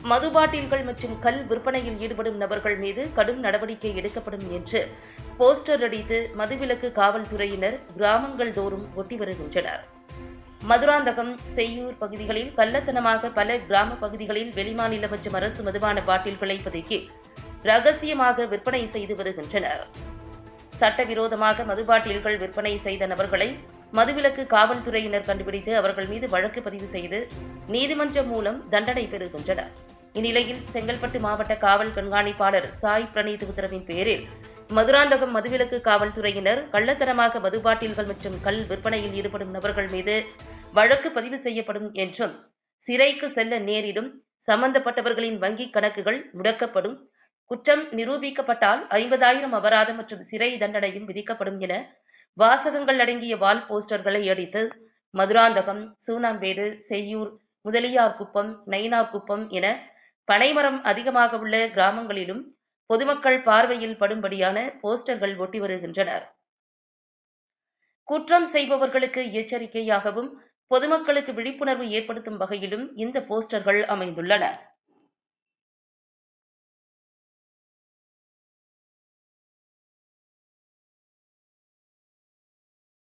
மது பாட்டில்கள் மற்றும் கல் விற்பனையில் ஈடுபடும் நபர்கள் மீது கடும் நடவடிக்கை எடுக்கப்படும் என்று போஸ்டர் அடித்து மதுவிலக்கு காவல்துறையினர் கிராமங்கள் தோறும் ஒட்டி வருகின்றனர். மதுராந்தகம், செய்யூர் பகுதிகளில் கள்ளத்தனமாக பல கிராம பகுதிகளில் வெளிமாநில மற்றும் அரசு மதுபான பாட்டில்களை பதுக்கி ரகசியமாக விற்பனை செய்து வருகின்றனர். சட்டவிரோதமாக மது பாட்டில்கள் விற்பனை செய்த நபர்களை மதுவிலக்கு காவல்துறையினர் கண்டுபிடித்து அவர்கள் மீது வழக்கு பதிவு செய்து நீதிமன்றம் மூலம் தண்டனை பெறுகின்றனர். இந்நிலையில் செங்கல்பட்டு மாவட்ட காவல் கண்காணிப்பாளர் சாய் பிரணீத் உத்தரவின் பேரில் மதுராந்தகம் மதுவிலக்கு காவல்துறையினர் கள்ளத்தனமாக மது பாட்டில்கள் மற்றும் கல் விற்பனையில் ஈடுபடும் நபர்கள் மீது வழக்கு பதிவு செய்யப்படும் என்றும், சிறைக்கு செல்ல நேரிடும், சம்பந்தப்பட்டவர்களின் வங்கிக் கணக்குகள் முடக்கப்படும், குற்றம் நிரூபிக்கப்பட்டால் 50,000 அபராதம் மற்றும் சிறை தண்டனையும் விதிக்கப்படும் என வாசகங்கள் அடங்கிய வால் போஸ்டர்களை அடித்து மதுராந்தகம், சூனாம்பேடு, செய்யூர், முதலியார்குப்பம், நயினார்குப்பம் என பனைமரம் அதிகமாக உள்ள கிராமங்களிலும் பொதுமக்கள் பார்வையில் படும்படியான போஸ்டர்கள் ஒட்டி வருகின்றனர். குற்றம் செய்பவர்களுக்கு எச்சரிக்கையாகவும் பொதுமக்களுக்கு விழிப்புணர்வு ஏற்படுத்தும் வகையிலும் இந்த போஸ்டர்கள் அமைந்துள்ளன.